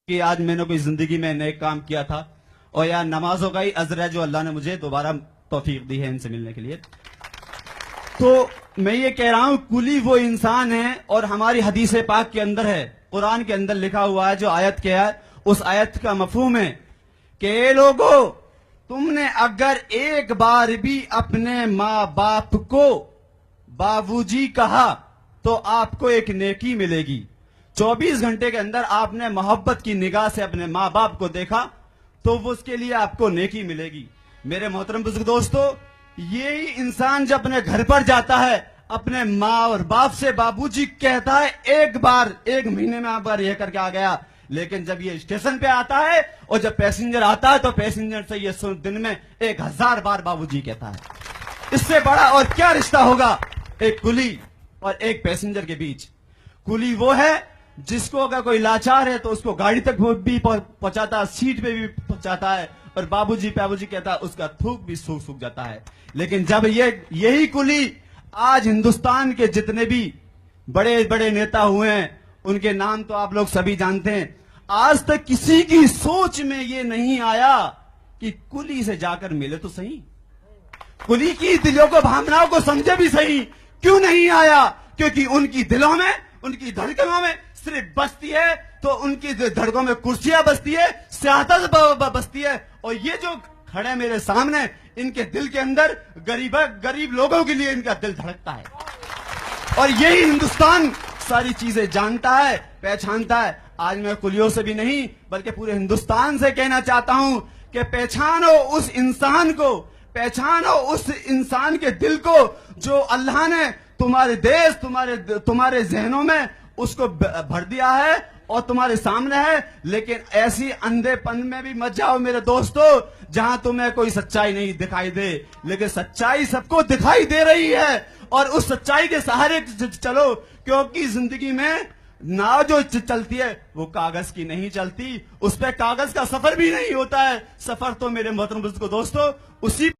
कि आज मैंने कोई जिंदगी में नेक काम किया था और यार नमाजों का ही अजर है जो अल्लाह ने मुझे दोबारा तौफीक दी है इनसे मिलने के लिए। तो मैं ये कह रहा हूं कुली वो इंसान है और हमारी हदीस पाक के अंदर है, कुरान के अंदर लिखा हुआ है, जो आयत क्या है उस आयत का मफहूम है कि लोगों तुमने अगर एक बार भी अपने माँ बाप को बाबूजी कहा तो आपको एक नेकी मिलेगी। 24 घंटे के अंदर आपने मोहब्बत की निगाह से अपने माँ बाप को देखा तो वो उसके लिए आपको नेकी मिलेगी। मेरे मोहतरम बुजुर्ग दोस्तों, यही इंसान जब अपने घर पर जाता है अपने माँ और बाप से बाबूजी कहता है, एक बार एक महीने में आप बार यह करके आ गया, लेकिन जब ये स्टेशन पे आता है और जब पैसेंजर आता है तो पैसेंजर से ये दिन में 1000 बार बाबूजी कहता है। इससे बड़ा और क्या रिश्ता होगा एक कुली और एक पैसेंजर के बीच। कुली वो है जिसको अगर कोई लाचार है तो उसको गाड़ी तक भी पहुंचाता है, सीट पे भी पहुंचाता है, और बाबूजी कहता है उसका थूक भी सूख जाता है। लेकिन जब यही कुली आज हिंदुस्तान के जितने भी बड़े बड़े नेता हुए हैं उनके नाम तो आप लोग सभी जानते हैं, आज तक किसी की सोच में ये नहीं आया कि कुली से जाकर मिले तो सही, कुली की दिलों को भावनाओं को समझे भी सही। क्यों नहीं आया? क्योंकि उनकी दिलों में, उनकी धड़कनों में सिर्फ बसती है तो उनकी धड़कों में कुर्सियां बसती है, सियासत बसती है। और ये जो खड़े मेरे सामने, इनके दिल के अंदर गरीब लोगों के लिए इनका दिल धड़कता है। और यही हिंदुस्तान सारी चीजें जानता है, पहचानता है। आज मैं कुलियों से भी नहीं बल्कि पूरे हिंदुस्तान से कहना चाहता हूं कि पहचानो उस इंसान को, पहचानो उस इंसान के दिल को जो अल्लाह ने तुम्हारे देश, तुम्हारे जहनों में उसको भर दिया है और तुम्हारे सामने है। लेकिन ऐसी अंधेपन में भी मत जाओ मेरे दोस्तों जहां तुम्हें कोई सच्चाई नहीं दिखाई दे, लेकिन सच्चाई सबको दिखाई दे रही है और उस सच्चाई के सहारे चलो, क्योंकि जिंदगी में नाव जो चलती है वो कागज की नहीं चलती, उस पर कागज का सफर भी नहीं होता है। सफर तो मेरे मोहतरम दोस्तों उसी